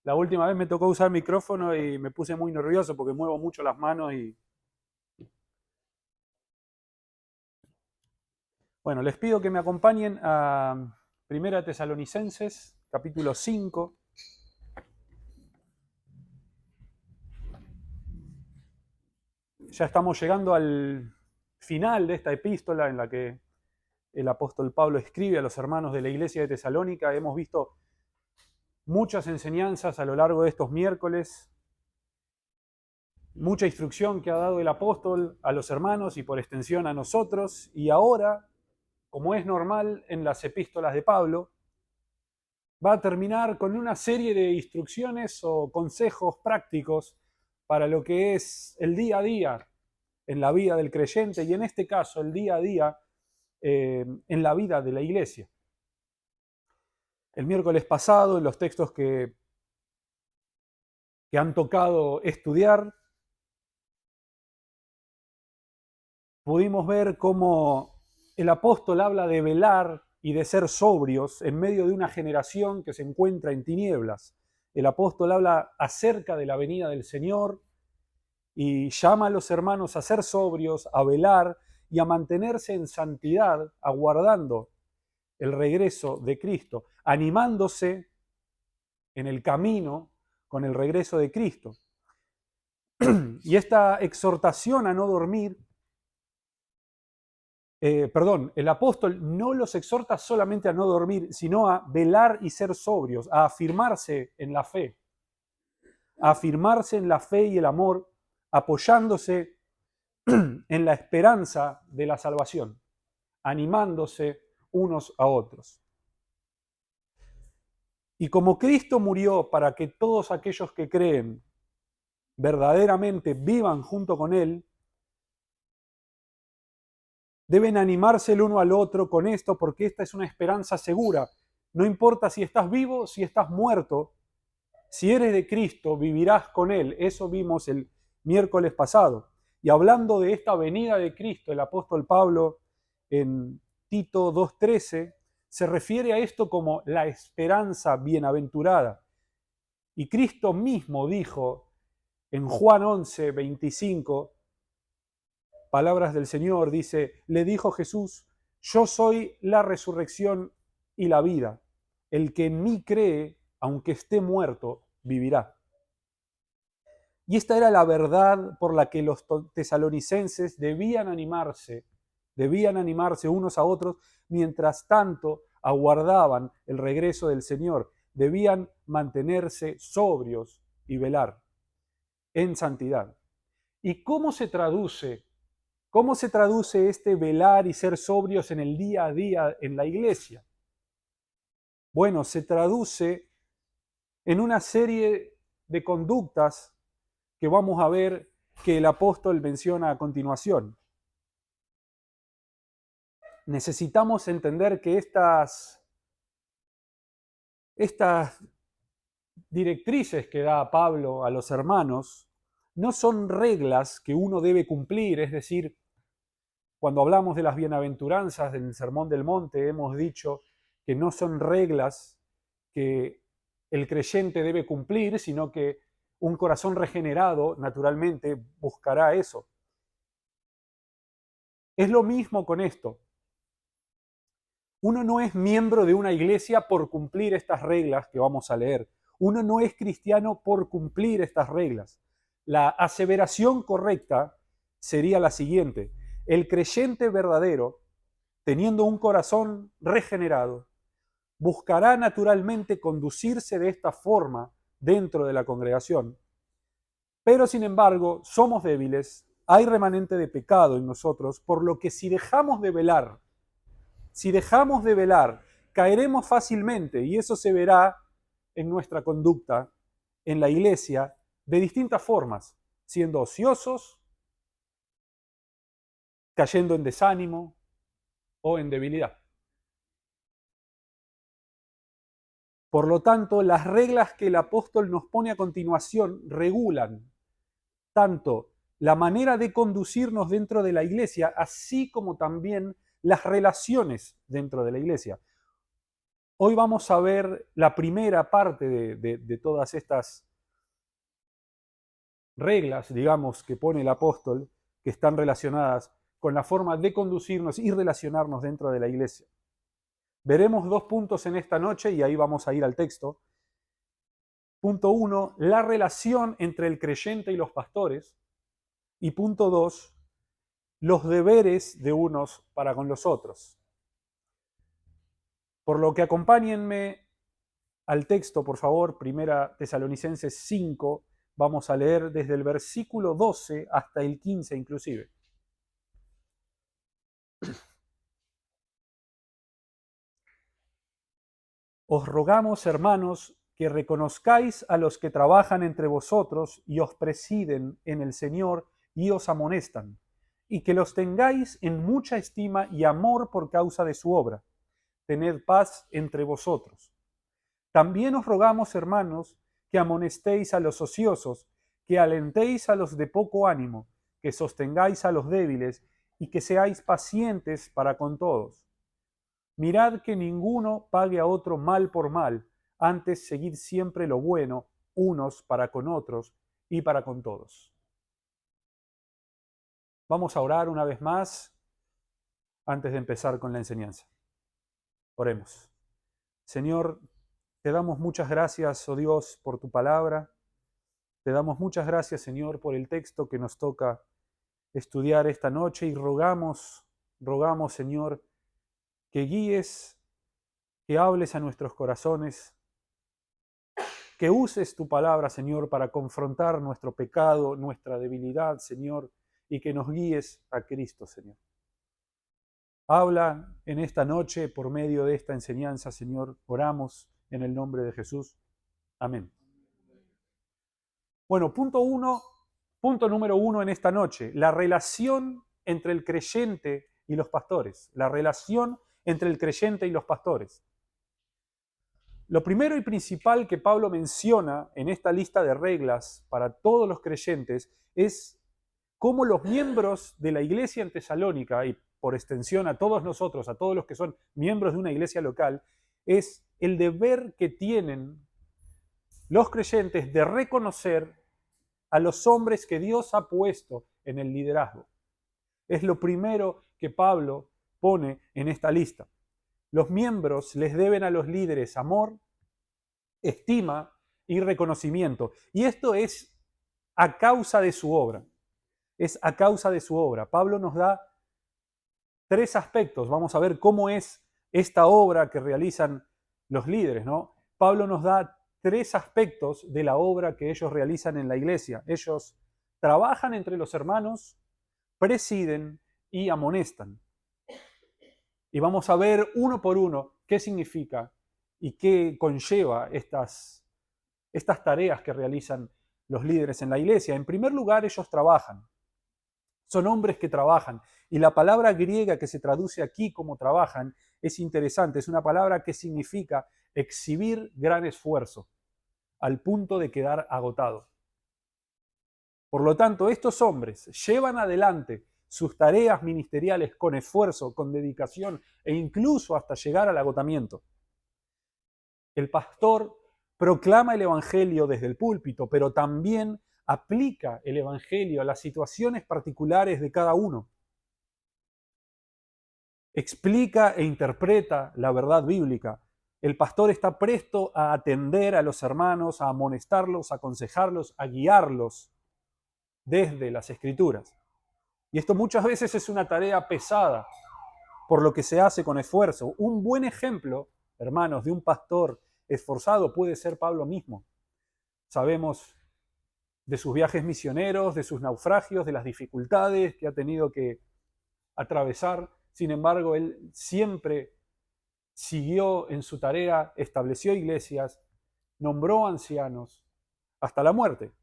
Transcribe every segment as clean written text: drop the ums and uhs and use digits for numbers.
La última vez me tocó usar micrófono y me puse muy nervioso porque muevo mucho las manos y... Bueno, les pido que me acompañen a Primera Tesalonicenses, capítulo 5. Ya estamos llegando al final de esta epístola en la que el apóstol Pablo escribe a los hermanos de la iglesia de Tesalónica. Hemos visto muchas enseñanzas a lo largo de estos miércoles, mucha instrucción que ha dado el apóstol a los hermanos y por extensión a nosotros. Y ahora, como es normal en las epístolas de Pablo, va a terminar con una serie de instrucciones o consejos prácticos para lo que es el día a día en la vida del creyente y en este caso el día a día en la vida de la iglesia. El miércoles pasado, en los textos que han tocado estudiar, pudimos ver cómo el apóstol habla de velar y de ser sobrios en medio de una generación que se encuentra en tinieblas. El apóstol habla acerca de la venida del Señor y llama a los hermanos a ser sobrios, a velar y a mantenerse en santidad, aguardando el regreso de Cristo, animándose en el camino con el regreso de Cristo. Y esta exhortación a no dormir, el apóstol no los exhorta solamente a no dormir, sino a velar y ser sobrios, a afirmarse en la fe, a afirmarse en la fe y el amor, apoyándose en la esperanza de la salvación, animándose unos a otros. Y como Cristo murió para que todos aquellos que creen verdaderamente vivan junto con Él, deben animarse el uno al otro con esto porque esta es una esperanza segura. No importa si estás vivo, si estás muerto, si eres de Cristo, vivirás con Él. Eso vimos el miércoles pasado. Y hablando de esta venida de Cristo, el apóstol Pablo en Tito 2:13 se refiere a esto como la esperanza bienaventurada. Y Cristo mismo dijo en Juan 11:25, palabras del Señor, dice, le dijo Jesús, yo soy la resurrección y la vida. El que en mí cree, aunque esté muerto, vivirá. Y esta era la verdad por la que los tesalonicenses debían animarse unos a otros, mientras tanto aguardaban el regreso del Señor. Debían mantenerse sobrios y velar en santidad. ¿Y cómo se traduce este velar y ser sobrios en el día a día en la iglesia? Bueno, se traduce en una serie de conductas que vamos a ver que el apóstol menciona a continuación. Necesitamos entender que estas directrices que da Pablo a los hermanos no son reglas que uno debe cumplir, es decir, cuando hablamos de las bienaventuranzas del Sermón del Monte, hemos dicho que no son reglas que el creyente debe cumplir, sino que un corazón regenerado naturalmente buscará eso. Es lo mismo con esto. Uno no es miembro de una iglesia por cumplir estas reglas que vamos a leer. Uno no es cristiano por cumplir estas reglas. La aseveración correcta sería la siguiente: el creyente verdadero, teniendo un corazón regenerado, buscará naturalmente conducirse de esta forma dentro de la congregación. Pero sin embargo, somos débiles, hay remanente de pecado en nosotros, por lo que si dejamos de velar, caeremos fácilmente y eso se verá en nuestra conducta en la iglesia de distintas formas, siendo ociosos, cayendo en desánimo o en debilidad. Por lo tanto, las reglas que el apóstol nos pone a continuación regulan tanto la manera de conducirnos dentro de la iglesia, así como también las relaciones dentro de la iglesia. Hoy vamos a ver la primera parte de todas estas reglas, digamos, que pone el apóstol, que están relacionadas con la forma de conducirnos y relacionarnos dentro de la iglesia. Veremos 2 puntos en esta noche y ahí vamos a ir al texto. Punto 1, la relación entre el creyente y los pastores. Y punto 2, los deberes de unos para con los otros. Por lo que acompáñenme al texto, por favor, Primera Tesalonicenses 5, vamos a leer desde el versículo 12 hasta el 15 inclusive. Os rogamos, hermanos, que reconozcáis a los que trabajan entre vosotros y os presiden en el Señor y os amonestan, y que los tengáis en mucha estima y amor por causa de su obra. Tened paz entre vosotros. También os rogamos, hermanos, que amonestéis a los ociosos, que alentéis a los de poco ánimo, que sostengáis a los débiles y que seáis pacientes para con todos. Mirad que ninguno pague a otro mal por mal, antes seguid siempre lo bueno, unos para con otros y para con todos. Vamos a orar una vez más antes de empezar con la enseñanza. Oremos. Señor, te damos muchas gracias, oh Dios, por tu palabra. Te damos muchas gracias, Señor, por el texto que nos toca estudiar esta noche y rogamos, Señor, que guíes, que hables a nuestros corazones, que uses tu palabra, Señor, para confrontar nuestro pecado, nuestra debilidad, Señor, y que nos guíes a Cristo, Señor. Habla en esta noche por medio de esta enseñanza, Señor. Oramos en el nombre de Jesús. Amén. Bueno, punto número 1 en esta noche, la relación entre el creyente y los pastores. La relación entre el creyente y los pastores. Lo primero y principal que Pablo menciona en esta lista de reglas para todos los creyentes es cómo los miembros de la iglesia en Tesalónica, y por extensión a todos nosotros, a todos los que son miembros de una iglesia local, es el deber que tienen los creyentes de reconocer a los hombres que Dios ha puesto en el liderazgo. Es lo primero que Pablo pone en esta lista. Los miembros les deben a los líderes amor, estima y reconocimiento. Y esto es a causa de su obra. Es a causa de su obra. Pablo nos da 3 aspectos. Vamos a ver cómo es esta obra que realizan los líderes, ¿no? Pablo nos da 3 aspectos de la obra que ellos realizan en la iglesia. Ellos trabajan entre los hermanos, presiden y amonestan. Y vamos a ver uno por uno qué significa y qué conlleva estas tareas que realizan los líderes en la iglesia. En primer lugar, ellos trabajan. Son hombres que trabajan. Y la palabra griega que se traduce aquí como trabajan es interesante. Es una palabra que significa exhibir gran esfuerzo, al punto de quedar agotado. Por lo tanto, estos hombres llevan adelante sus tareas ministeriales con esfuerzo, con dedicación e incluso hasta llegar al agotamiento. El pastor proclama el evangelio desde el púlpito, pero también aplica el evangelio a las situaciones particulares de cada uno. Explica e interpreta la verdad bíblica. El pastor está presto a atender a los hermanos, a amonestarlos, a aconsejarlos, a guiarlos desde las Escrituras. Y esto muchas veces es una tarea pesada, por lo que se hace con esfuerzo. Un buen ejemplo, hermanos, de un pastor esforzado puede ser Pablo mismo. Sabemos de sus viajes misioneros, de sus naufragios, de las dificultades que ha tenido que atravesar. Sin embargo, él siempre siguió en su tarea, estableció iglesias, nombró ancianos, hasta la muerte.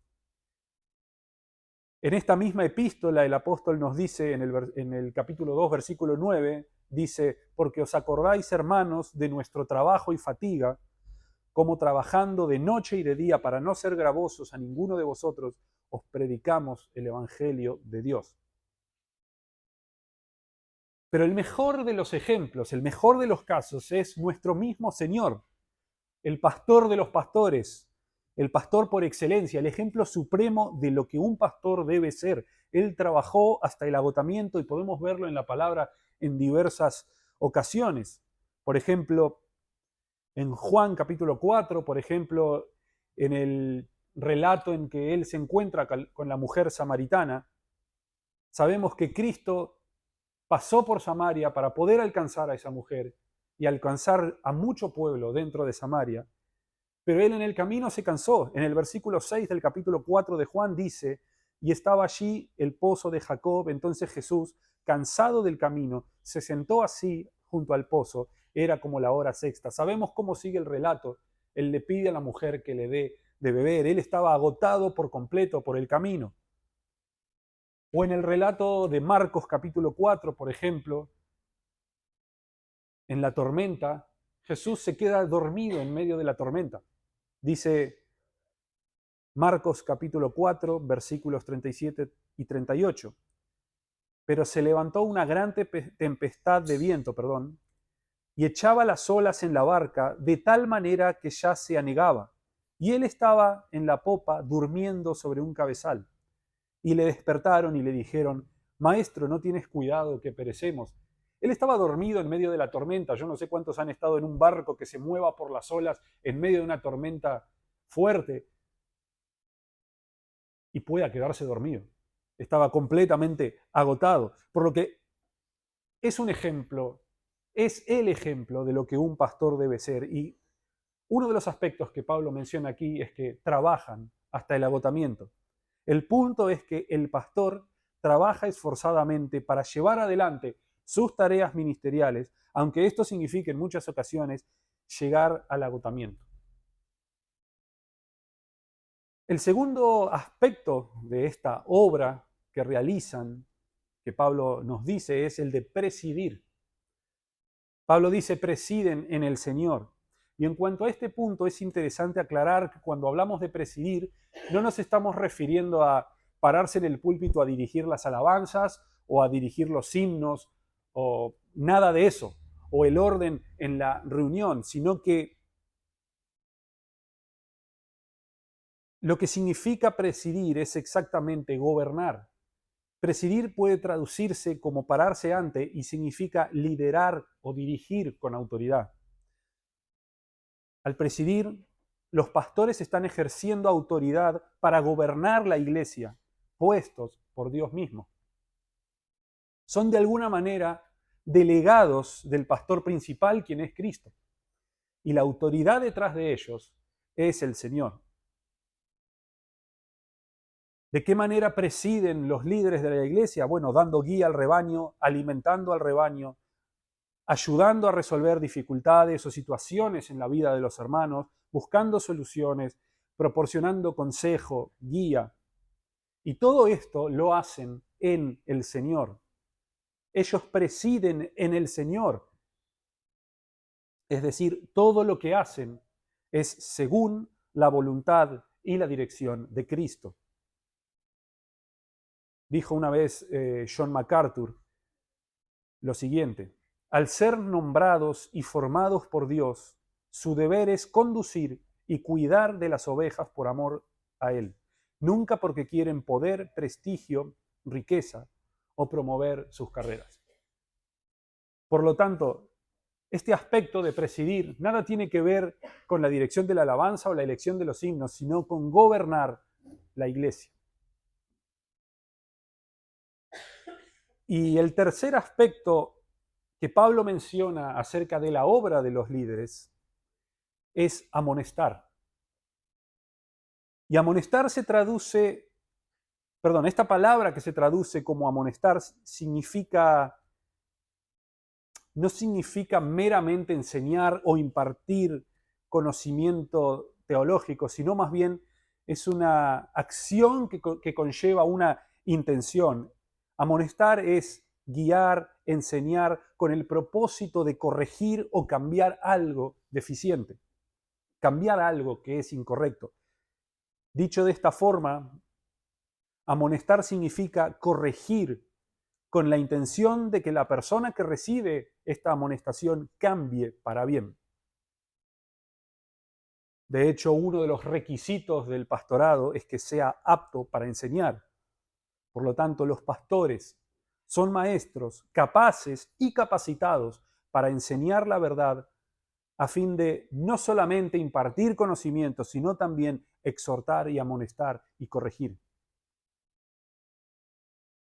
En esta misma epístola el apóstol nos dice en el capítulo 2, versículo 9, dice, porque os acordáis, hermanos, de nuestro trabajo y fatiga, como trabajando de noche y de día para no ser gravosos a ninguno de vosotros, os predicamos el evangelio de Dios. Pero el mejor de los ejemplos, el mejor de los casos es nuestro mismo Señor, el pastor de los pastores, el pastor por excelencia, el ejemplo supremo de lo que un pastor debe ser. Él trabajó hasta el agotamiento y podemos verlo en la palabra en diversas ocasiones. Por ejemplo, en Juan capítulo 4, por ejemplo, en el relato en que él se encuentra con la mujer samaritana, sabemos que Cristo pasó por Samaria para poder alcanzar a esa mujer y alcanzar a mucho pueblo dentro de Samaria. Pero él en el camino se cansó. En el versículo 6 del capítulo 4 de Juan dice, y estaba allí el pozo de Jacob. Entonces Jesús, cansado del camino, se sentó así junto al pozo. Era como la hora sexta. Sabemos cómo sigue el relato. Él le pide a la mujer que le dé de beber. Él estaba agotado por completo por el camino. O en el relato de Marcos capítulo 4, por ejemplo, en la tormenta, Jesús se queda dormido en medio de la tormenta. Dice Marcos capítulo 4, versículos 37 y 38. Pero se levantó una gran tempestad de viento, y echaba las olas en la barca de tal manera que ya se anegaba. Y él estaba en la popa durmiendo sobre un cabezal. Y le despertaron y le dijeron, Maestro, ¿no tienes cuidado que perecemos? Él estaba dormido en medio de la tormenta. Yo no sé cuántos han estado en un barco que se mueva por las olas en medio de una tormenta fuerte y pueda quedarse dormido. Estaba completamente agotado. Por lo que es un ejemplo, es el ejemplo de lo que un pastor debe ser. Y uno de los aspectos que Pablo menciona aquí es que trabajan hasta el agotamiento. El punto es que el pastor trabaja esforzadamente para llevar adelante sus tareas ministeriales, aunque esto signifique en muchas ocasiones llegar al agotamiento. El segundo aspecto de esta obra que realizan, que Pablo nos dice, es el de presidir. Pablo dice, presiden en el Señor. Y en cuanto a este punto es interesante aclarar que cuando hablamos de presidir, no nos estamos refiriendo a pararse en el púlpito a dirigir las alabanzas o a dirigir los himnos o nada de eso, o el orden en la reunión, sino que lo que significa presidir es exactamente gobernar. Presidir puede traducirse como pararse ante y significa liderar o dirigir con autoridad. Al presidir, los pastores están ejerciendo autoridad para gobernar la iglesia, puestos por Dios mismo. Son de alguna manera delegados del pastor principal, quien es Cristo. Y la autoridad detrás de ellos es el Señor. ¿De qué manera presiden los líderes de la iglesia? Bueno, dando guía al rebaño, alimentando al rebaño, ayudando a resolver dificultades o situaciones en la vida de los hermanos, buscando soluciones, proporcionando consejo, guía. Y todo esto lo hacen en el Señor. Ellos presiden en el Señor. Es decir, todo lo que hacen es según la voluntad y la dirección de Cristo. Dijo una vez John MacArthur lo siguiente: al ser nombrados y formados por Dios, su deber es conducir y cuidar de las ovejas por amor a Él, nunca porque quieren poder, prestigio, riqueza o promover sus carreras. Por lo tanto, este aspecto de presidir nada tiene que ver con la dirección de la alabanza o la elección de los himnos, sino con gobernar la iglesia. Y el tercer aspecto que Pablo menciona acerca de la obra de los líderes es amonestar. Y amonestar se traduce, esta palabra que se traduce como amonestar no significa meramente enseñar o impartir conocimiento teológico, sino más bien es una acción que conlleva una intención. Amonestar es guiar, enseñar con el propósito de corregir o cambiar algo deficiente, cambiar algo que es incorrecto. Dicho de esta forma, amonestar significa corregir con la intención de que la persona que recibe esta amonestación cambie para bien. De hecho, uno de los requisitos del pastorado es que sea apto para enseñar. Por lo tanto, los pastores son maestros capaces y capacitados para enseñar la verdad a fin de no solamente impartir conocimiento, sino también exhortar y amonestar y corregir.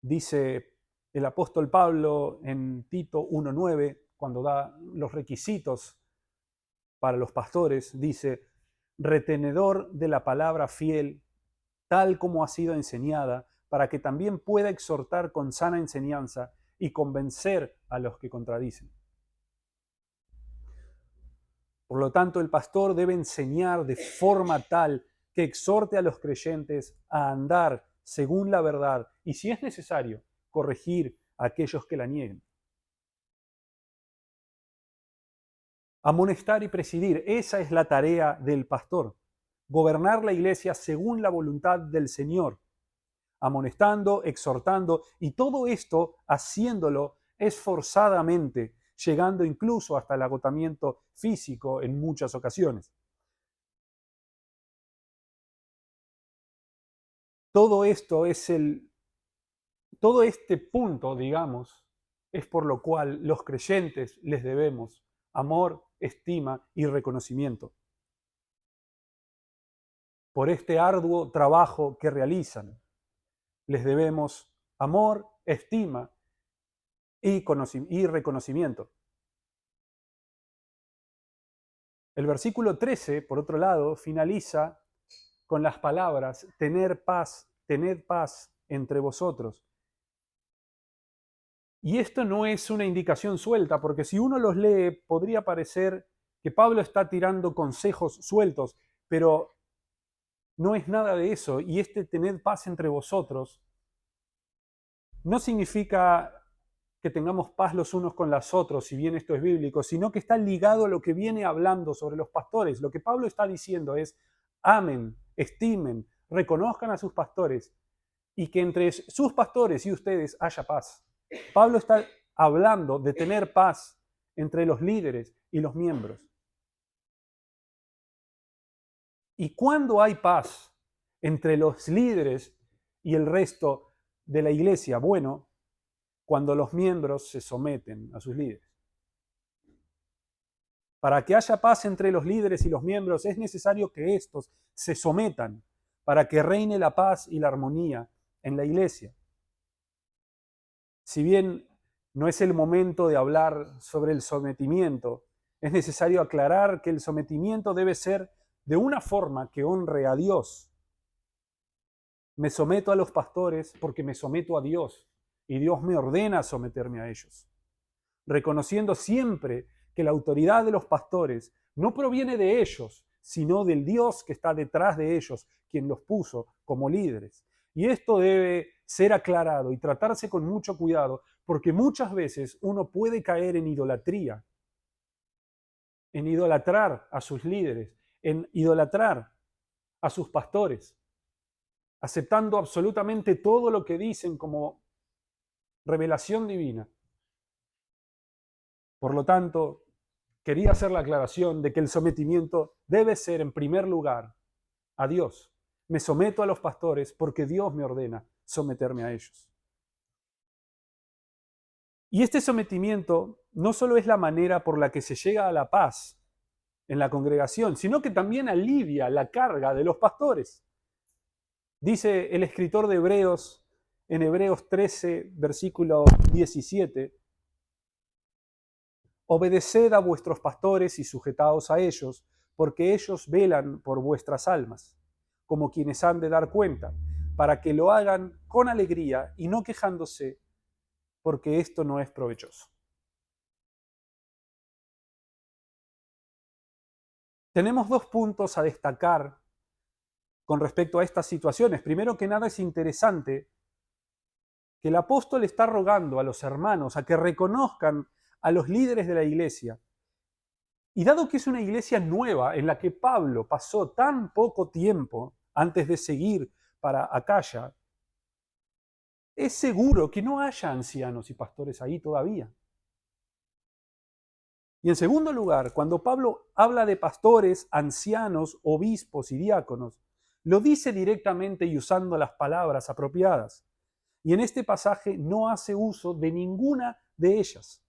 Dice el apóstol Pablo en Tito 1:9, cuando da los requisitos para los pastores, dice: retenedor de la palabra fiel, tal como ha sido enseñada, para que también pueda exhortar con sana enseñanza y convencer a los que contradicen. Por lo tanto, el pastor debe enseñar de forma tal que exhorte a los creyentes a andar según la verdad y, si es necesario, corregir a aquellos que la nieguen. Amonestar y presidir, esa es la tarea del pastor. Gobernar la iglesia según la voluntad del Señor, amonestando, exhortando, y todo esto haciéndolo esforzadamente, llegando incluso hasta el agotamiento físico en muchas ocasiones. Todo esto todo este punto, digamos, es por lo cual los creyentes les debemos amor, estima y reconocimiento por este arduo trabajo que realizan. Les debemos amor, estima y reconocimiento. El versículo 13, por otro lado, finaliza con las palabras: tened paz entre vosotros. Y esto no es una indicación suelta, porque si uno los lee, podría parecer que Pablo está tirando consejos sueltos, pero no es nada de eso. Y este tened paz entre vosotros no significa que tengamos paz los unos con los otros, si bien esto es bíblico, sino que está ligado a lo que viene hablando sobre los pastores. Lo que Pablo está diciendo es: amen, estimen, reconozcan a sus pastores y que entre sus pastores y ustedes haya paz. Pablo está hablando de tener paz entre los líderes y los miembros. ¿Y cuándo hay paz entre los líderes y el resto de la iglesia? Bueno, cuando los miembros se someten a sus líderes. Para que haya paz entre los líderes y los miembros es necesario que estos se sometan para que reine la paz y la armonía en la iglesia. Si bien no es el momento de hablar sobre el sometimiento, es necesario aclarar que el sometimiento debe ser de una forma que honre a Dios. Me someto a los pastores porque me someto a Dios y Dios me ordena someterme a ellos, reconociendo siempre que la autoridad de los pastores no proviene de ellos, sino del Dios que está detrás de ellos, quien los puso como líderes. Y esto debe ser aclarado y tratarse con mucho cuidado, porque muchas veces uno puede caer en idolatría, en idolatrar a sus líderes, en idolatrar a sus pastores, aceptando absolutamente todo lo que dicen como revelación divina. Por lo tanto, quería hacer la aclaración de que el sometimiento debe ser en primer lugar a Dios. Me someto a los pastores porque Dios me ordena someterme a ellos. Y este sometimiento no solo es la manera por la que se llega a la paz en la congregación, sino que también alivia la carga de los pastores. Dice el escritor de Hebreos en Hebreos 13, versículo 17: obedeced a vuestros pastores y sujetaos a ellos, porque ellos velan por vuestras almas, como quienes han de dar cuenta, para que lo hagan con alegría y no quejándose, porque esto no es provechoso. Tenemos dos puntos a destacar con respecto a estas situaciones. Primero que nada, es interesante que el apóstol está rogando a los hermanos a que reconozcan a los líderes de la iglesia. Y dado que es una iglesia nueva en la que Pablo pasó tan poco tiempo antes de seguir para Acaya, es seguro que no haya ancianos y pastores ahí todavía. Y en segundo lugar, cuando Pablo habla de pastores, ancianos, obispos y diáconos, lo dice directamente y usando las palabras apropiadas. Y en este pasaje no hace uso de ninguna de ellas.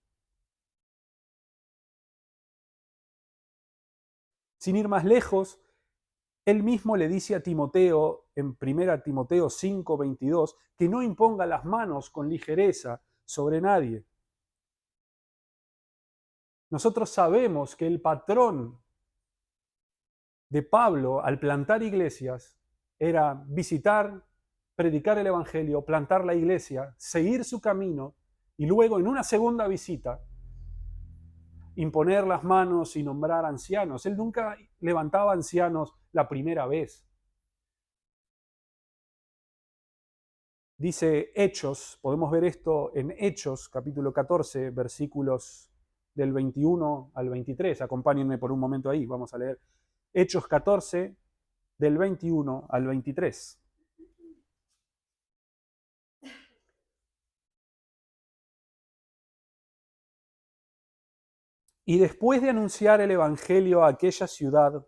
Sin ir más lejos, él mismo le dice a Timoteo, en 1 Timoteo 5:22, que no imponga las manos con ligereza sobre nadie. Nosotros sabemos que el patrón de Pablo al plantar iglesias era visitar, predicar el evangelio, plantar la iglesia, seguir su camino y luego en una segunda visita imponer las manos y nombrar ancianos. Él nunca levantaba ancianos la primera vez. Dice Hechos, podemos ver esto en Hechos, capítulo 14, versículos del 21 al 23. Acompáñenme por un momento ahí, vamos a leer Hechos 14, del 21 al 23. Y después de anunciar el evangelio a aquella ciudad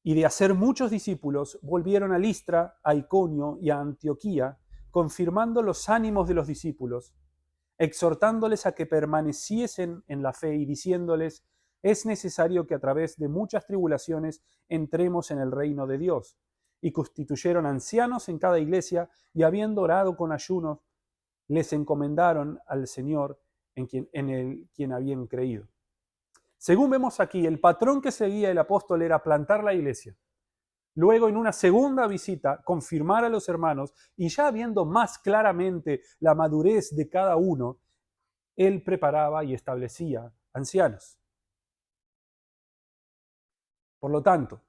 y de hacer muchos discípulos, volvieron a Listra, a Iconio y a Antioquía, confirmando los ánimos de los discípulos, exhortándoles a que permaneciesen en la fe y diciéndoles: es necesario que a través de muchas tribulaciones entremos en el reino de Dios. Y constituyeron ancianos en cada iglesia, y habiendo orado con ayunos, les encomendaron al Señor en quien habían creído. Según vemos aquí, el patrón que seguía el apóstol era plantar la iglesia. Luego, en una segunda visita, confirmar a los hermanos, y ya viendo más claramente la madurez de cada uno, él preparaba y establecía ancianos. Por lo tanto,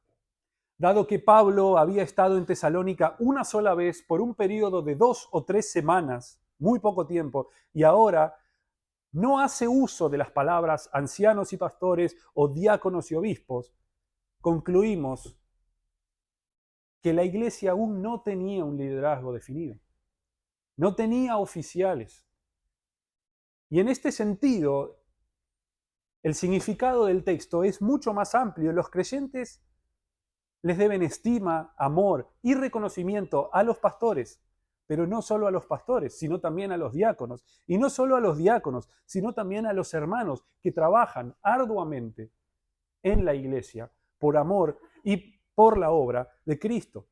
dado que Pablo había estado en Tesalónica una sola vez por un periodo de 2 o 3 semanas, muy poco tiempo, y ahora no hace uso de las palabras ancianos y pastores o diáconos y obispos, concluimos que la iglesia aún no tenía un liderazgo definido, no tenía oficiales. Y en este sentido, el significado del texto es mucho más amplio. Los creyentes les deben estima, amor y reconocimiento a los pastores, pero no solo a los pastores, sino también a los diáconos. Y no solo a los diáconos, sino también a los hermanos que trabajan arduamente en la iglesia por amor y por la obra de Cristo.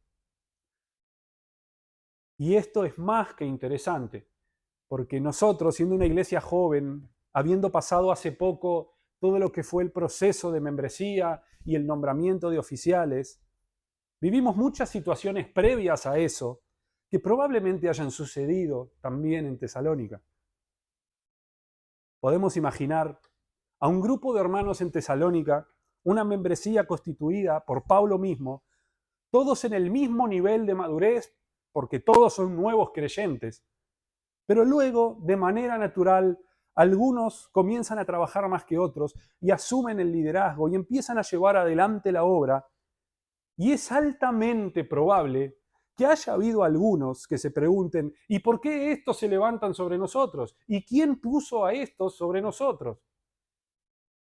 Y esto es más que interesante, porque nosotros, siendo una iglesia joven, habiendo pasado hace poco todo lo que fue el proceso de membresía y el nombramiento de oficiales, vivimos muchas situaciones previas a eso que probablemente hayan sucedido también en Tesalónica. Podemos imaginar a un grupo de hermanos en Tesalónica, una membresía constituida por Pablo mismo, todos en el mismo nivel de madurez, porque todos son nuevos creyentes, pero luego, de manera natural, algunos comienzan a trabajar más que otros y asumen el liderazgo y empiezan a llevar adelante la obra. Y es altamente probable que haya habido algunos que se pregunten: ¿y por qué estos se levantan sobre nosotros? ¿Y quién puso a estos sobre nosotros?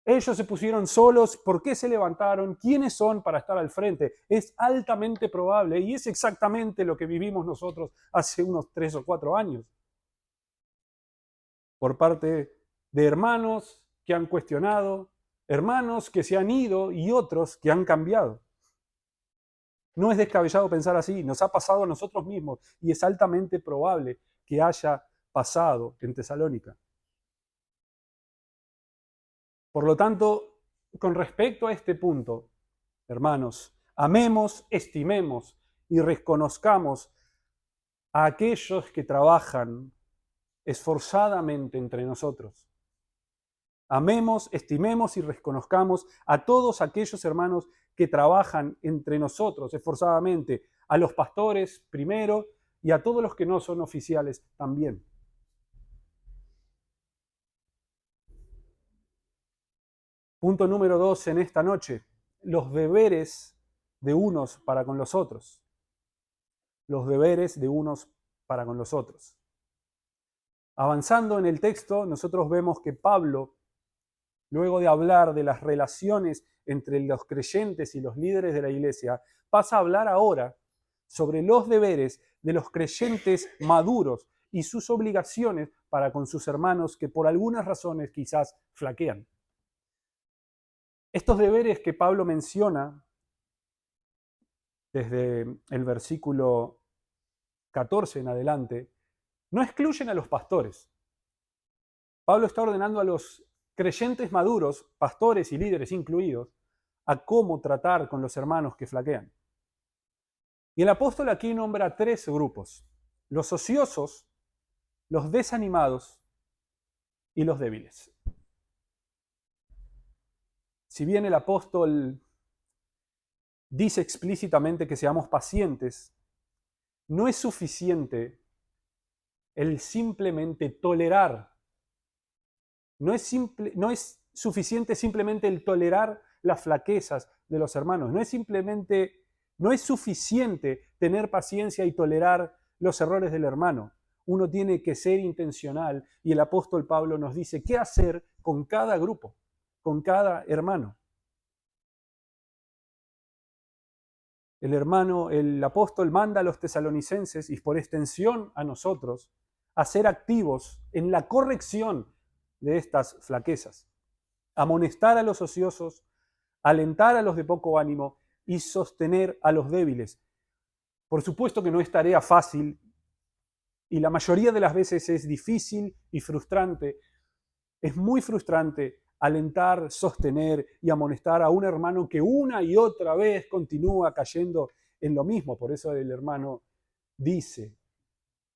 Ellos se pusieron solos, ¿por qué se levantaron? ¿Quiénes son para estar al frente? Es altamente probable y es exactamente lo que vivimos nosotros hace unos 3 o 4 años. Por parte de hermanos que han cuestionado, hermanos que se han ido y otros que han cambiado. No es descabellado pensar así, nos ha pasado a nosotros mismos y es altamente probable que haya pasado en Tesalónica. Por lo tanto, con respecto a este punto, hermanos, amemos, estimemos y reconozcamos a aquellos que trabajan esforzadamente entre nosotros. Amemos, estimemos y reconozcamos a todos aquellos hermanos que trabajan entre nosotros esforzadamente, a los pastores primero y a todos los que no son oficiales también. Punto número 2 en esta noche: los deberes de unos para con los otros. Los deberes de unos para con los otros. Avanzando en el texto, nosotros vemos que Pablo, luego de hablar de las relaciones entre los creyentes y los líderes de la iglesia, pasa a hablar ahora sobre los deberes de los creyentes maduros y sus obligaciones para con sus hermanos que por algunas razones quizás flaquean. Estos deberes que Pablo menciona desde el versículo 14 en adelante, no excluyen a los pastores. Pablo está ordenando a los creyentes maduros, pastores y líderes incluidos, a cómo tratar con los hermanos que flaquean. Y el apóstol aquí nombra tres grupos: los ociosos, los desanimados y los débiles. Si bien el apóstol dice explícitamente que seamos pacientes, no es suficiente el simplemente tolerar. No es suficiente simplemente el tolerar las flaquezas de los hermanos. No es suficiente tener paciencia y tolerar los errores del hermano. Uno tiene que ser intencional y el apóstol Pablo nos dice qué hacer con cada grupo, con cada hermano. El apóstol manda a los tesalonicenses y por extensión a nosotros a ser activos en la corrección de estas flaquezas, amonestar a los ociosos, alentar a los de poco ánimo y sostener a los débiles. Por supuesto que no es tarea fácil y la mayoría de las veces es difícil y frustrante. Es muy frustrante alentar, sostener y amonestar a un hermano que una y otra vez continúa cayendo en lo mismo. Por eso el hermano dice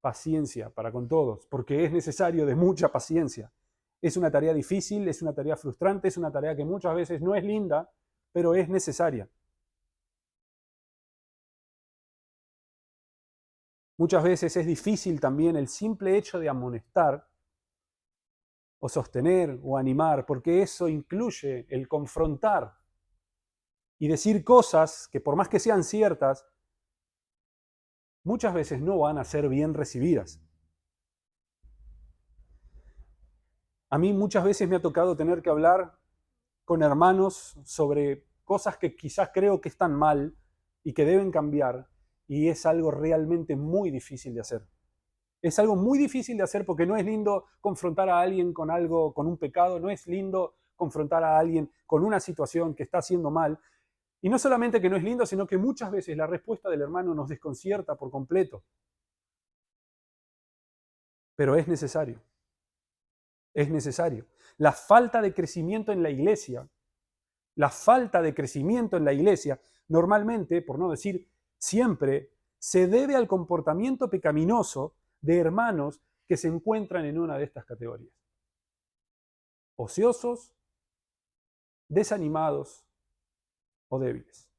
paciencia para con todos, porque es necesario de mucha paciencia. Es una tarea difícil, es una tarea frustrante, es una tarea que muchas veces no es linda, pero es necesaria. Muchas veces es difícil también el simple hecho de amonestar o sostener o animar, porque eso incluye el confrontar y decir cosas que por más que sean ciertas, muchas veces no van a ser bien recibidas. A mí muchas veces me ha tocado tener que hablar con hermanos sobre cosas que quizás creo que están mal y que deben cambiar, y es algo realmente muy difícil de hacer. Es algo muy difícil de hacer porque no es lindo confrontar a alguien con algo, con un pecado, no es lindo confrontar a alguien con una situación que está haciendo mal. Y no solamente que no es lindo, sino que muchas veces la respuesta del hermano nos desconcierta por completo. Pero es necesario. Es necesario. La falta de crecimiento en la iglesia, normalmente, por no decir siempre, se debe al comportamiento pecaminoso de hermanos que se encuentran en una de estas categorías: ociosos, desanimados o débiles.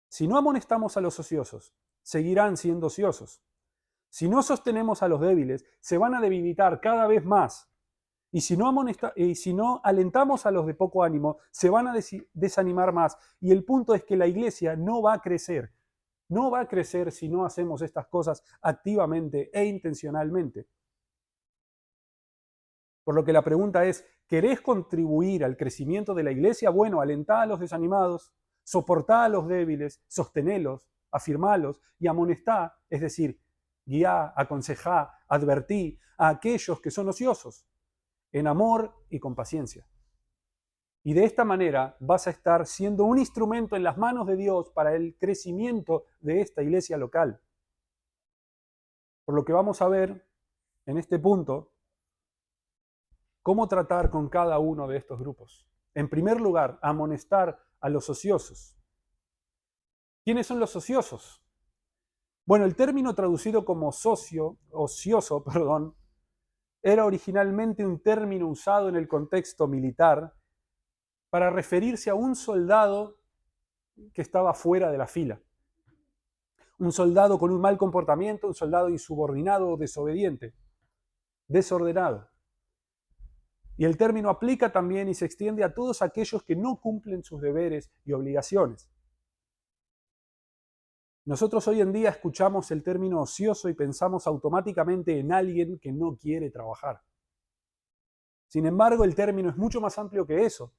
Si no amonestamos a los ociosos, seguirán siendo ociosos. Si no sostenemos a los débiles, se van a debilitar cada vez más. Y si no alentamos a los de poco ánimo, se van a desanimar más. Y el punto es que la iglesia no va a crecer. No va a crecer si no hacemos estas cosas activamente e intencionalmente. Por lo que la pregunta es: ¿querés contribuir al crecimiento de la iglesia? Bueno, alentá a los desanimados, soportá a los débiles, sostenelos, afirmalos y amonestá, es decir, guiá, aconsejá, advertí a aquellos que son ociosos, en amor y con paciencia. Y de esta manera vas a estar siendo un instrumento en las manos de Dios para el crecimiento de esta iglesia local. Por lo que vamos a ver en este punto cómo tratar con cada uno de estos grupos. En primer lugar, amonestar a los ociosos. ¿Quiénes son los ociosos? Bueno, el término traducido como ocioso, era originalmente un término usado en el contexto militar para referirse a un soldado que estaba fuera de la fila. Un soldado con un mal comportamiento, un soldado insubordinado o desobediente, desordenado. Y el término aplica también y se extiende a todos aquellos que no cumplen sus deberes y obligaciones. Nosotros hoy en día escuchamos el término ocioso y pensamos automáticamente en alguien que no quiere trabajar. Sin embargo, el término es mucho más amplio que eso.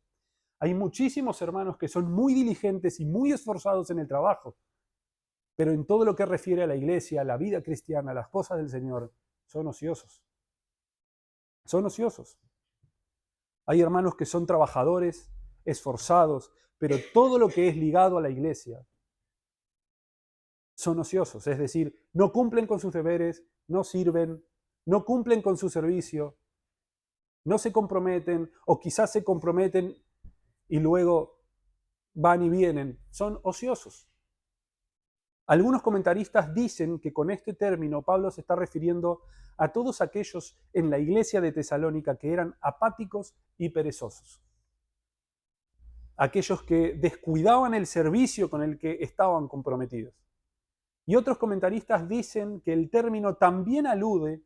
Hay muchísimos hermanos que son muy diligentes y muy esforzados en el trabajo, pero en todo lo que refiere a la iglesia, a la vida cristiana, a las cosas del Señor, son ociosos. Son ociosos. Hay hermanos que son trabajadores, esforzados, pero todo lo que es ligado a la iglesia son ociosos, es decir, no cumplen con sus deberes, no sirven, no cumplen con su servicio, no se comprometen o quizás se comprometen y luego van y vienen, son ociosos. Algunos comentaristas dicen que con este término Pablo se está refiriendo a todos aquellos en la iglesia de Tesalónica que eran apáticos y perezosos. Aquellos que descuidaban el servicio con el que estaban comprometidos. Y otros comentaristas dicen que el término también alude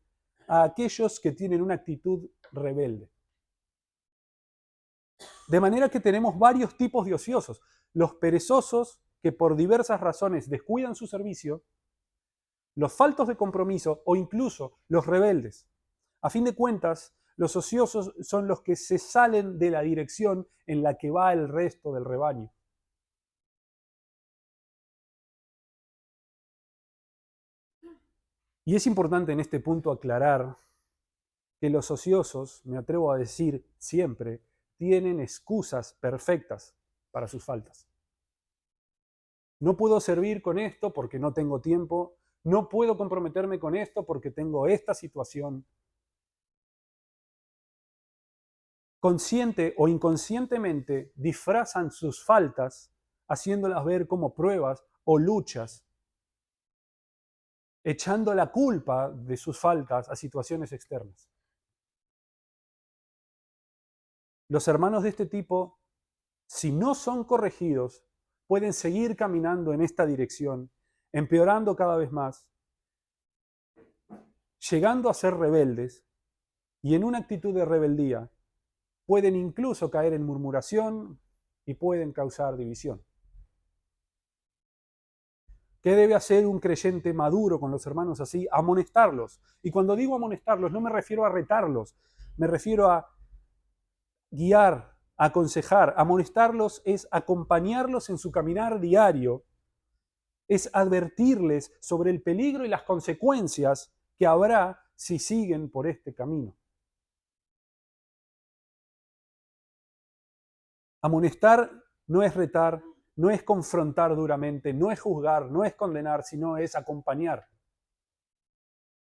a aquellos que tienen una actitud rebelde. De manera que tenemos varios tipos de ociosos. Los perezosos, que por diversas razones descuidan su servicio, los faltos de compromiso o incluso los rebeldes. A fin de cuentas, los ociosos son los que se salen de la dirección en la que va el resto del rebaño. Y es importante en este punto aclarar que los ociosos, me atrevo a decir siempre, tienen excusas perfectas para sus faltas. No puedo servir con esto porque no tengo tiempo, no puedo comprometerme con esto porque tengo esta situación. Consciente o inconscientemente disfrazan sus faltas haciéndolas ver como pruebas o luchas, echando la culpa de sus faltas a situaciones externas. Los hermanos de este tipo, si no son corregidos, pueden seguir caminando en esta dirección, empeorando cada vez más, llegando a ser rebeldes, y en una actitud de rebeldía pueden incluso caer en murmuración y pueden causar división. ¿Qué debe hacer un creyente maduro con los hermanos así? Amonestarlos. Y cuando digo amonestarlos, no me refiero a retarlos, me refiero a guiar, aconsejar. Amonestarlos es acompañarlos en su caminar diario, es advertirles sobre el peligro y las consecuencias que habrá si siguen por este camino. Amonestar no es retar, no es confrontar duramente, no es juzgar, no es condenar, sino es acompañar.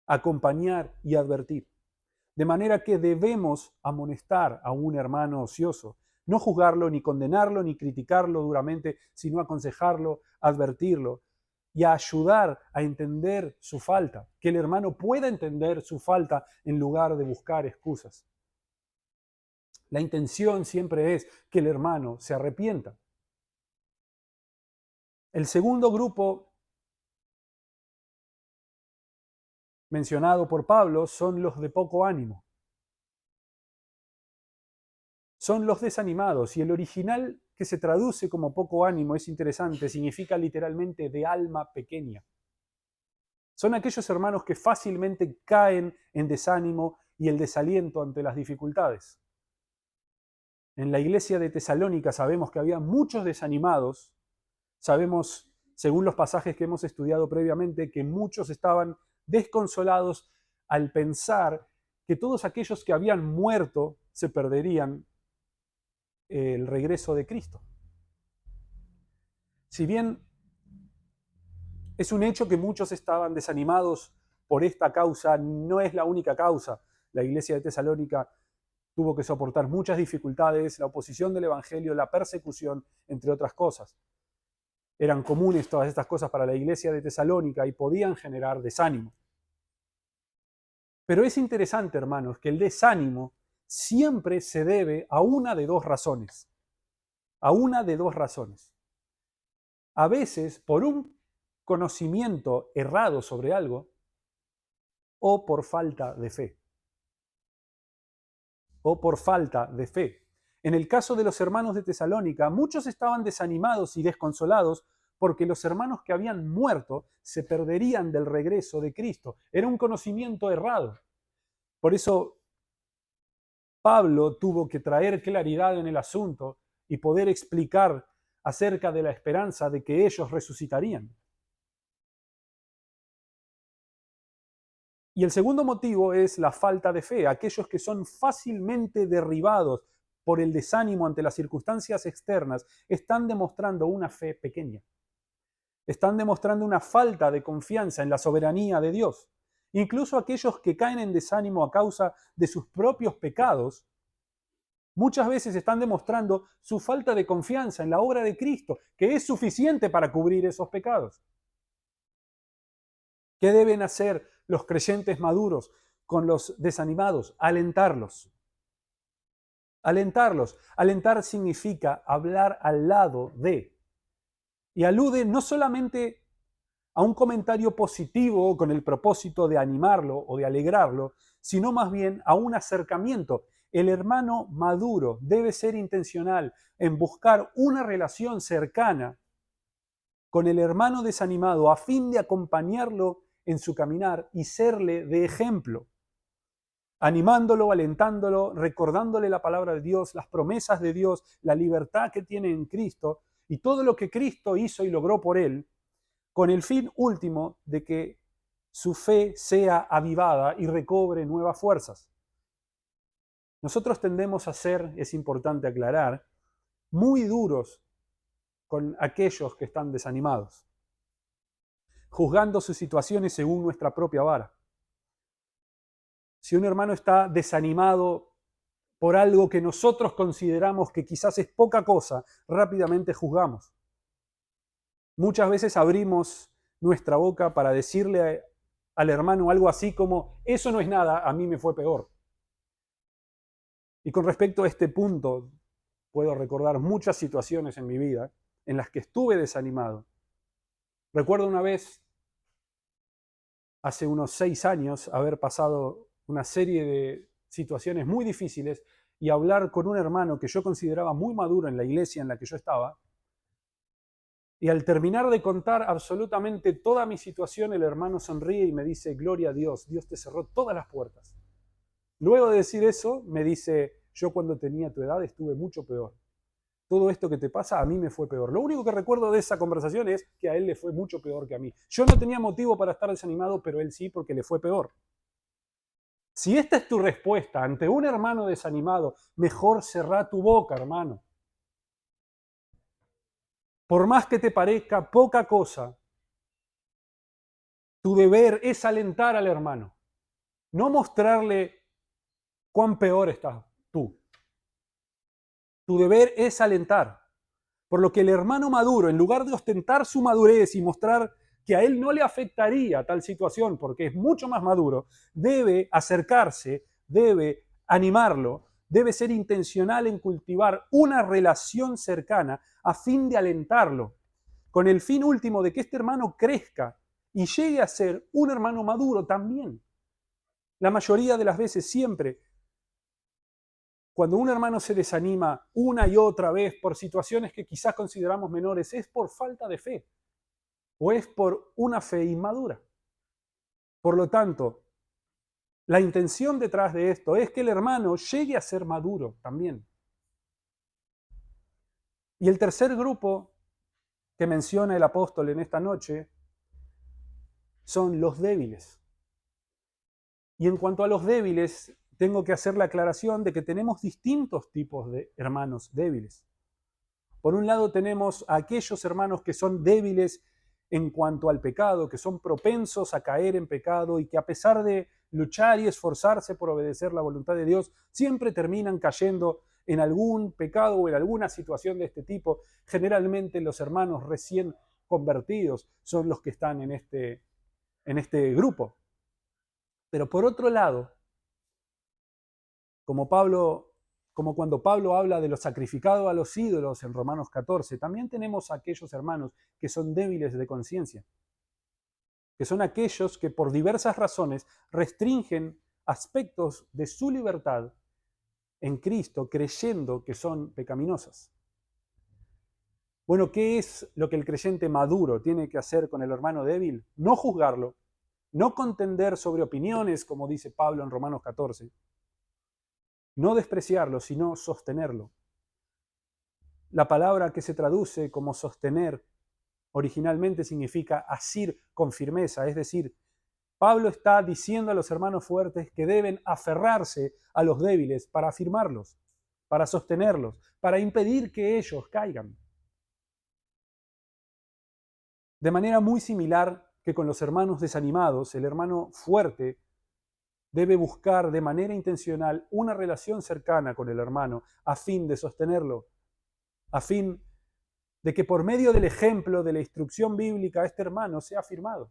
Acompañar y advertir. De manera que debemos amonestar a un hermano ocioso, no juzgarlo, ni condenarlo, ni criticarlo duramente, sino aconsejarlo, advertirlo y a ayudar a entender su falta, que el hermano pueda entender su falta en lugar de buscar excusas. La intención siempre es que el hermano se arrepienta. El segundo grupo mencionado por Pablo son los de poco ánimo. Son los desanimados, y el original que se traduce como poco ánimo es interesante, significa literalmente de alma pequeña. Son aquellos hermanos que fácilmente caen en desánimo y el desaliento ante las dificultades. En la iglesia de Tesalónica sabemos que había muchos desanimados, sabemos, según los pasajes que hemos estudiado previamente, que muchos estaban desconsolados al pensar que todos aquellos que habían muerto se perderían el regreso de Cristo. Si bien es un hecho que muchos estaban desanimados por esta causa, no es la única causa. La iglesia de Tesalónica tuvo que soportar muchas dificultades, la oposición del evangelio, la persecución, entre otras cosas. Eran comunes todas estas cosas para la iglesia de Tesalónica y podían generar desánimo. Pero es interesante, hermanos, que el desánimo siempre se debe a una de dos razones. A una de dos razones. A veces por un conocimiento errado sobre algo o por falta de fe. O por falta de fe. En el caso de los hermanos de Tesalónica, muchos estaban desanimados y desconsolados porque los hermanos que habían muerto se perderían del regreso de Cristo. Era un conocimiento errado. Por eso Pablo tuvo que traer claridad en el asunto y poder explicar acerca de la esperanza de que ellos resucitarían. Y el segundo motivo es la falta de fe. Aquellos que son fácilmente derribados por el desánimo ante las circunstancias externas están demostrando una fe pequeña. Están demostrando una falta de confianza en la soberanía de Dios. Incluso aquellos que caen en desánimo a causa de sus propios pecados, muchas veces están demostrando su falta de confianza en la obra de Cristo, que es suficiente para cubrir esos pecados. ¿Qué deben hacer los creyentes maduros con los desanimados? Alentarlos. Alentarlos. Alentar significa hablar al lado de. Y alude no solamente a un comentario positivo con el propósito de animarlo o de alegrarlo, sino más bien a un acercamiento. El hermano maduro debe ser intencional en buscar una relación cercana con el hermano desanimado a fin de acompañarlo en su caminar y serle de ejemplo, animándolo, alentándolo, recordándole la palabra de Dios, las promesas de Dios, la libertad que tiene en Cristo y todo lo que Cristo hizo y logró por él, con el fin último de que su fe sea avivada y recobre nuevas fuerzas. Nosotros tendemos a ser, es importante aclarar, muy duros con aquellos que están desanimados, juzgando sus situaciones según nuestra propia vara. Si un hermano está desanimado por algo que nosotros consideramos que quizás es poca cosa, rápidamente juzgamos. Muchas veces abrimos nuestra boca para decirle al hermano algo así como, eso no es nada, a mí me fue peor. Y con respecto a este punto, puedo recordar muchas situaciones en mi vida en las que estuve desanimado. Recuerdo una vez, hace unos 6 años, haber pasado una serie de situaciones muy difíciles y hablar con un hermano que yo consideraba muy maduro en la iglesia en la que yo estaba. Y al terminar de contar absolutamente toda mi situación, el hermano sonríe y me dice, gloria a Dios, Dios te cerró todas las puertas. Luego de decir eso, me dice, yo cuando tenía tu edad estuve mucho peor. Todo esto que te pasa a mí me fue peor. Lo único que recuerdo de esa conversación es que a él le fue mucho peor que a mí. Yo no tenía motivo para estar desanimado, pero él sí, porque le fue peor. Si esta es tu respuesta ante un hermano desanimado, mejor cerrá tu boca, hermano. Por más que te parezca poca cosa, tu deber es alentar al hermano, no mostrarle cuán peor estás tú. Tu deber es alentar. Por lo que el hermano maduro, en lugar de ostentar su madurez y mostrar que a él no le afectaría tal situación porque es mucho más maduro, debe acercarse, debe animarlo, debe ser intencional en cultivar una relación cercana a fin de alentarlo, con el fin último de que este hermano crezca y llegue a ser un hermano maduro también. La mayoría de las veces, siempre, cuando un hermano se desanima una y otra vez por situaciones que quizás consideramos menores, es por falta de fe o es por una fe inmadura. Por lo tanto, la intención detrás de esto es que el hermano llegue a ser maduro también. Y el tercer grupo que menciona el apóstol en esta noche son los débiles. Y en cuanto a los débiles, tengo que hacer la aclaración de que tenemos distintos tipos de hermanos débiles. Por un lado tenemos a aquellos hermanos que son débiles en cuanto al pecado, que son propensos a caer en pecado y que a pesar de luchar y esforzarse por obedecer la voluntad de Dios, siempre terminan cayendo en algún pecado o en alguna situación de este tipo. Generalmente los hermanos recién convertidos son los que están en este grupo. Pero por otro lado, como cuando Pablo habla de lo sacrificado a los ídolos en Romanos 14, también tenemos a aquellos hermanos que son débiles de conciencia, que son aquellos que por diversas razones restringen aspectos de su libertad en Cristo creyendo que son pecaminosas. Bueno, ¿qué es lo que el creyente maduro tiene que hacer con el hermano débil? No juzgarlo, no contender sobre opiniones, como dice Pablo en Romanos 14, no despreciarlo, sino sostenerlo. La palabra que se traduce como sostener originalmente significa asir con firmeza, es decir, Pablo está diciendo a los hermanos fuertes que deben aferrarse a los débiles para afirmarlos, para sostenerlos, para impedir que ellos caigan. De manera muy similar que con los hermanos desanimados, el hermano fuerte debe buscar de manera intencional una relación cercana con el hermano a fin de sostenerlo, a fin de que por medio del ejemplo, de la instrucción bíblica, este hermano sea afirmado.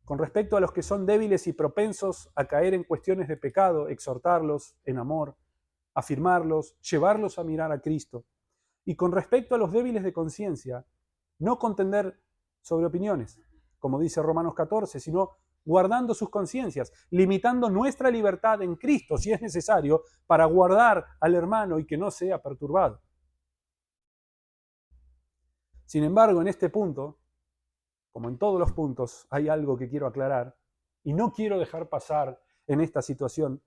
Con respecto a los que son débiles y propensos a caer en cuestiones de pecado, exhortarlos en amor, afirmarlos, llevarlos a mirar a Cristo. Y con respecto a los débiles de conciencia, no contender sobre opiniones, como dice Romanos 14, sino guardando sus conciencias, limitando nuestra libertad en Cristo, si es necesario, para guardar al hermano y que no sea perturbado. Sin embargo, en este punto, como en todos los puntos, hay algo que quiero aclarar y no quiero dejar pasar en esta situación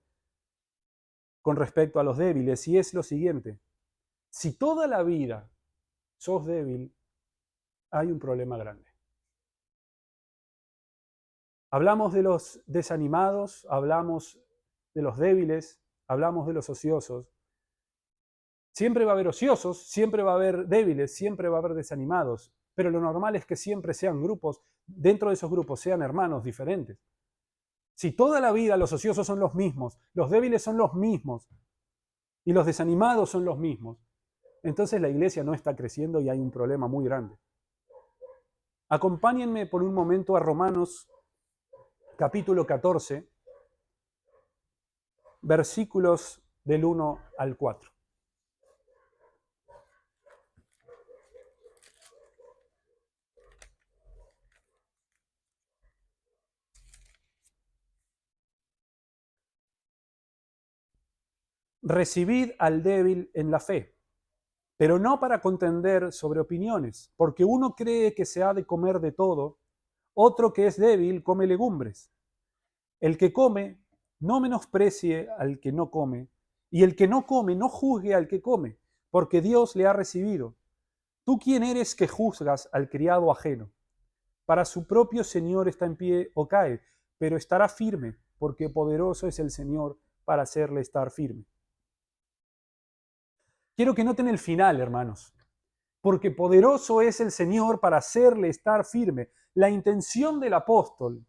con respecto a los débiles, y es lo siguiente. Si toda la vida sos débil, hay un problema grande. Hablamos de los desanimados, hablamos de los débiles, hablamos de los ociosos. Siempre va a haber ociosos, siempre va a haber débiles, siempre va a haber desanimados, pero lo normal es que siempre sean grupos, dentro de esos grupos sean hermanos diferentes. Si toda la vida los ociosos son los mismos, los débiles son los mismos y los desanimados son los mismos, entonces la iglesia no está creciendo y hay un problema muy grande. Acompáñenme por un momento a Romanos capítulo 14, versículos del 1 al 4. Recibid al débil en la fe, pero no para contender sobre opiniones, porque uno cree que se ha de comer de todo, otro que es débil come legumbres. El que come, no menosprecie al que no come, y el que no come, no juzgue al que come, porque Dios le ha recibido. ¿Tú quién eres que juzgas al criado ajeno? Para su propio Señor está en pie o cae, pero estará firme, porque poderoso es el Señor para hacerle estar firme. Quiero que noten el final, hermanos, porque poderoso es el Señor para hacerle estar firme. La intención del apóstol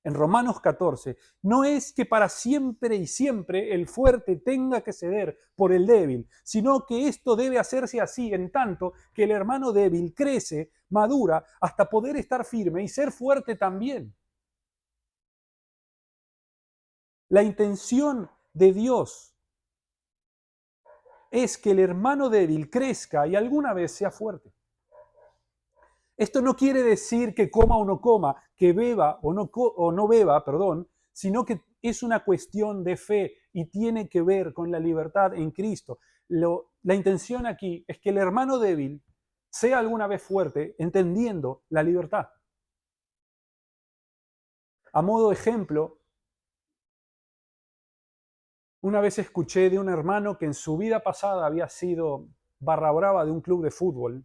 en Romanos 14 no es que para siempre y siempre el fuerte tenga que ceder por el débil, sino que esto debe hacerse así en tanto que el hermano débil crece, madura, hasta poder estar firme y ser fuerte también. La intención de Dios es que el hermano débil crezca y alguna vez sea fuerte. Esto no quiere decir que coma o no coma, que beba o no beba, sino que es una cuestión de fe y tiene que ver con la libertad en Cristo. La intención aquí es que el hermano débil sea alguna vez fuerte, entendiendo la libertad. A modo de ejemplo, una vez escuché de un hermano que en su vida pasada había sido barra brava de un club de fútbol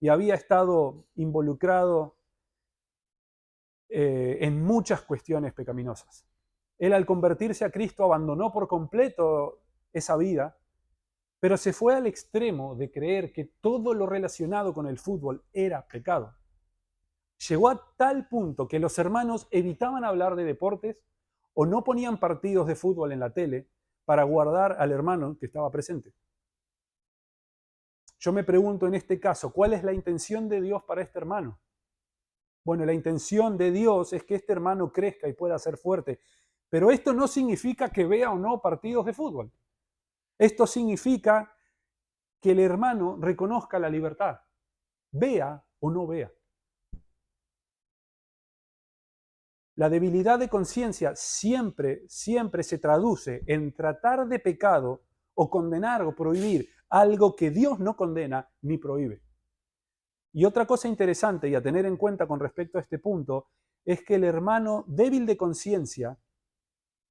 y había estado involucrado en muchas cuestiones pecaminosas. Él, al convertirse a Cristo, abandonó por completo esa vida, pero se fue al extremo de creer que todo lo relacionado con el fútbol era pecado. Llegó a tal punto que los hermanos evitaban hablar de deportes o no ponían partidos de fútbol en la tele para guardar al hermano que estaba presente. Yo me pregunto en este caso, ¿cuál es la intención de Dios para este hermano? Bueno, la intención de Dios es que este hermano crezca y pueda ser fuerte, pero esto no significa que vea o no partidos de fútbol. Esto significa que el hermano reconozca la libertad, vea o no vea. La debilidad de conciencia siempre se traduce en tratar de pecado o condenar o prohibir algo que Dios no condena ni prohíbe. Y otra cosa interesante y a tener en cuenta con respecto a este punto es que el hermano débil de conciencia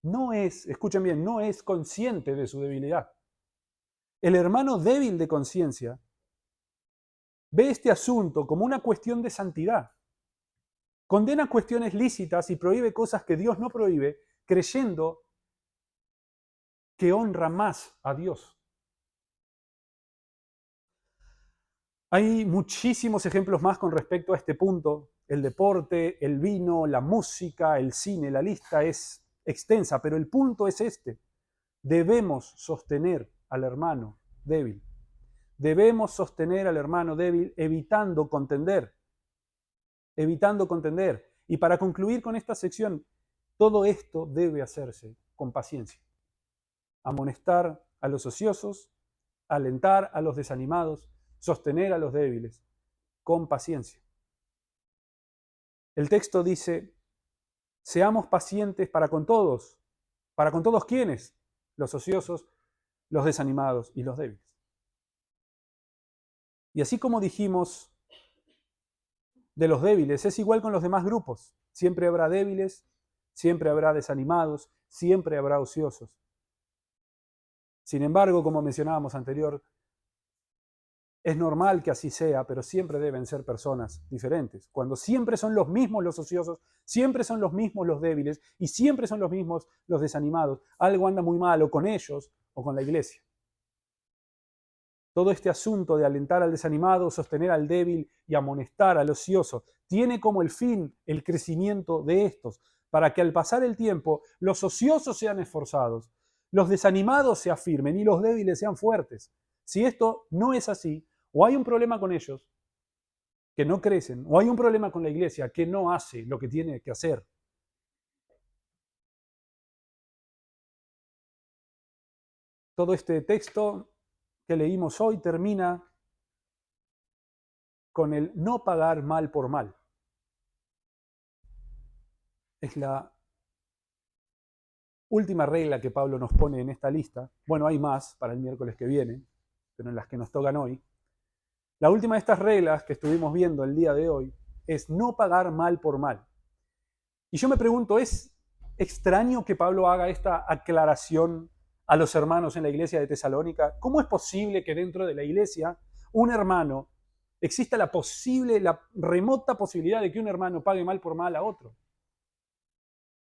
no es, escuchen bien, no es consciente de su debilidad. El hermano débil de conciencia ve este asunto como una cuestión de santidad. Condena cuestiones lícitas y prohíbe cosas que Dios no prohíbe, creyendo que honra más a Dios. Hay muchísimos ejemplos más con respecto a este punto. El deporte, el vino, la música, el cine, la lista es extensa, pero el punto es este. Debemos sostener al hermano débil. Debemos sostener al hermano débil evitando contender. Evitando contender. Y para concluir con esta sección, todo esto debe hacerse con paciencia. Amonestar a los ociosos, alentar a los desanimados, sostener a los débiles, con paciencia. El texto dice, seamos pacientes para con todos. ¿Para con todos quiénes? Los ociosos, los desanimados y los débiles. Y así como dijimos de los débiles, es igual con los demás grupos. Siempre habrá débiles, siempre habrá desanimados, siempre habrá ociosos. Sin embargo, como mencionábamos anterior, es normal que así sea, pero siempre deben ser personas diferentes. Cuando siempre son los mismos los ociosos, siempre son los mismos los débiles y siempre son los mismos los desanimados, algo anda muy mal o con ellos o con la iglesia. Todo este asunto de alentar al desanimado, sostener al débil y amonestar al ocioso tiene como el fin el crecimiento de estos, para que al pasar el tiempo los ociosos sean esforzados, los desanimados se afirmen y los débiles sean fuertes. Si esto no es así, o hay un problema con ellos, que no crecen, o hay un problema con la iglesia, que no hace lo que tiene que hacer. Todo este texto que leímos hoy termina con el no pagar mal por mal. Es la última regla que Pablo nos pone en esta lista. Bueno, hay más para el miércoles que viene, pero en las que nos tocan hoy. La última de estas reglas que estuvimos viendo el día de hoy es no pagar mal por mal. Y yo me pregunto, ¿es extraño que Pablo haga esta aclaración a los hermanos en la iglesia de Tesalónica? ¿Cómo es posible que dentro de la iglesia un hermano exista la remota posibilidad de que un hermano pague mal por mal a otro?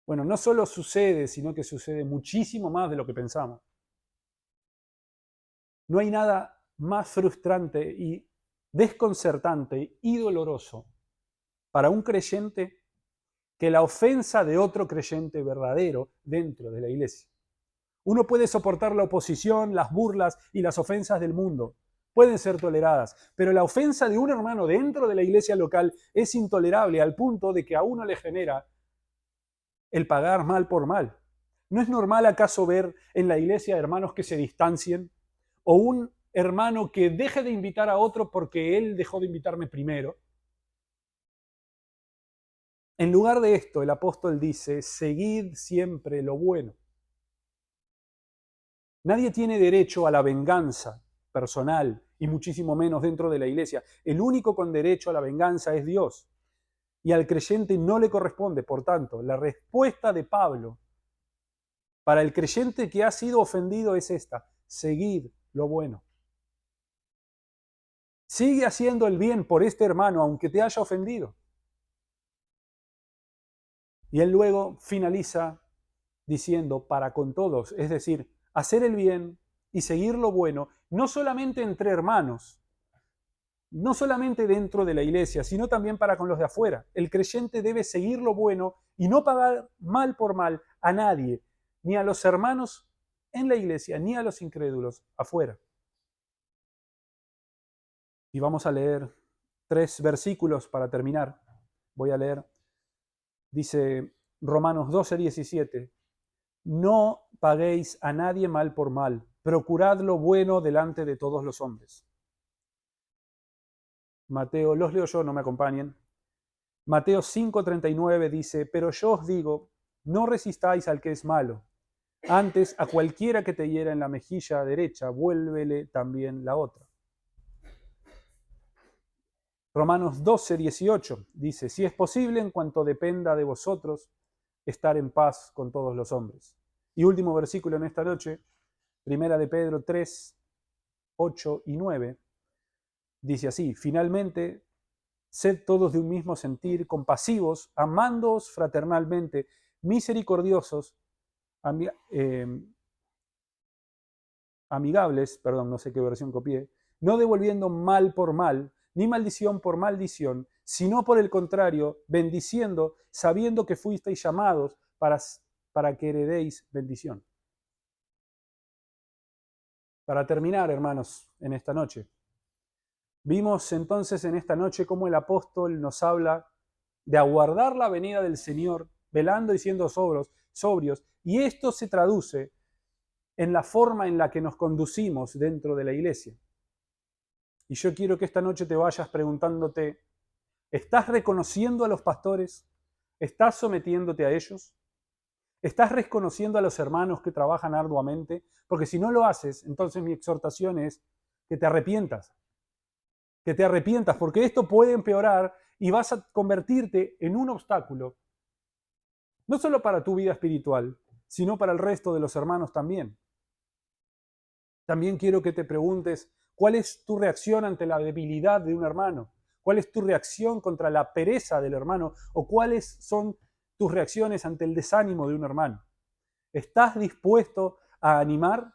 Bueno, no solo sucede, sino que sucede muchísimo más de lo que pensamos. No hay nada más frustrante y desconcertante y doloroso para un creyente que la ofensa de otro creyente verdadero dentro de la iglesia. Uno puede soportar la oposición, las burlas y las ofensas del mundo. Pueden ser toleradas, pero la ofensa de un hermano dentro de la iglesia local es intolerable al punto de que a uno le genera el pagar mal por mal. ¿No es normal acaso ver en la iglesia hermanos que se distancien? ¿O un hermano que deje de invitar a otro porque él dejó de invitarme primero? En lugar de esto, el apóstol dice, seguid siempre lo bueno. Nadie tiene derecho a la venganza personal y muchísimo menos dentro de la iglesia. El único con derecho a la venganza es Dios. Y al creyente no le corresponde. Por tanto, la respuesta de Pablo para el creyente que ha sido ofendido es esta: seguid lo bueno. Sigue haciendo el bien por este hermano aunque te haya ofendido. Y él luego finaliza diciendo para con todos, es decir, hacer el bien y seguir lo bueno, no solamente entre hermanos, no solamente dentro de la iglesia, sino también para con los de afuera. El creyente debe seguir lo bueno y no pagar mal por mal a nadie, ni a los hermanos en la iglesia, ni a los incrédulos afuera. Y vamos a leer 3 versículos para terminar. Voy a leer, dice Romanos 12:17, no paguéis a nadie mal por mal, procurad lo bueno delante de todos los hombres. Mateo, los leo yo, no me acompañen. Mateo 5:39 dice, pero yo os digo, no resistáis al que es malo, Antes, a cualquiera que te hiera en la mejilla derecha, vuélvele también la otra. Romanos 12, 18 dice, si es posible, en cuanto dependa de vosotros, estar en paz con todos los hombres. Y último versículo en esta noche, Primera de Pedro 3, 8 y 9, dice así, finalmente, sed todos de un mismo sentir, compasivos, amándoos fraternalmente, misericordiosos, amigables, perdón, no sé qué versión copié, no devolviendo mal por mal, ni maldición por maldición, sino por el contrario, bendiciendo, sabiendo que fuisteis llamados para que heredéis bendición. Para terminar, hermanos, en esta noche, vimos entonces en esta noche cómo el apóstol nos habla de aguardar la venida del Señor, velando y siendo sobrios, y esto se traduce en la forma en la que nos conducimos dentro de la iglesia. Y yo quiero que esta noche te vayas preguntándote, ¿estás reconociendo a los pastores? ¿Estás sometiéndote a ellos? ¿Estás reconociendo a los hermanos que trabajan arduamente? Porque si no lo haces, entonces mi exhortación es que te arrepientas. Que te arrepientas, porque esto puede empeorar y vas a convertirte en un obstáculo, no solo para tu vida espiritual, sino para el resto de los hermanos también. También quiero que te preguntes, ¿cuál es tu reacción ante la debilidad de un hermano? ¿Cuál es tu reacción contra la pereza del hermano? ¿O cuáles son tus reacciones ante el desánimo de un hermano? ¿Estás dispuesto a animar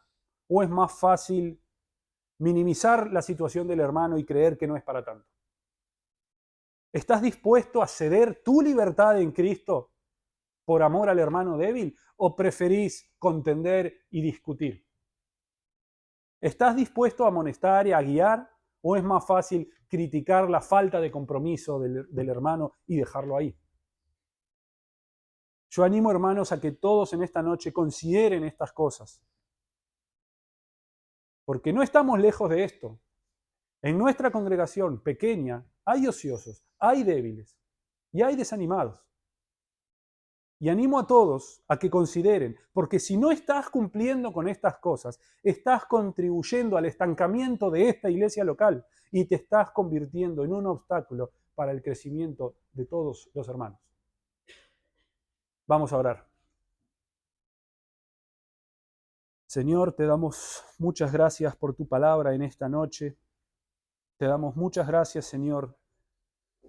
o es más fácil minimizar la situación del hermano y creer que no es para tanto? ¿Estás dispuesto a ceder tu libertad en Cristo por amor al hermano débil o preferís contender y discutir? ¿Estás dispuesto a amonestar y a guiar o es más fácil criticar la falta de compromiso del hermano y dejarlo ahí? Yo animo, hermanos, a que todos en esta noche consideren estas cosas, porque no estamos lejos de esto. En nuestra congregación pequeña hay ociosos, hay débiles y hay desanimados. Y animo a todos a que consideren, porque si no estás cumpliendo con estas cosas, estás contribuyendo al estancamiento de esta iglesia local y te estás convirtiendo en un obstáculo para el crecimiento de todos los hermanos. Vamos a orar. Señor, te damos muchas gracias por tu palabra en esta noche. Te damos muchas gracias, Señor,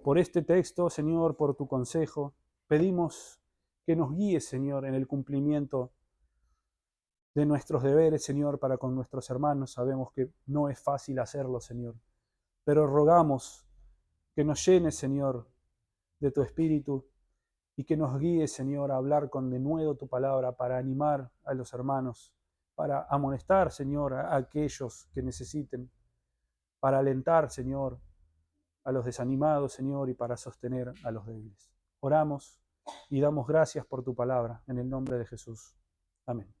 por este texto, Señor, por tu consejo. Pedimos que nos guíes, Señor, en el cumplimiento de nuestros deberes, Señor, para con nuestros hermanos. Sabemos que no es fácil hacerlo, Señor, pero rogamos que nos llenes, Señor, de tu Espíritu y que nos guíes, Señor, a hablar con denuedo tu palabra para animar a los hermanos, para amonestar, Señor, a aquellos que necesiten, para alentar, Señor, a los desanimados, Señor, y para sostener a los débiles. Oramos y damos gracias por tu palabra, en el nombre de Jesús. Amén.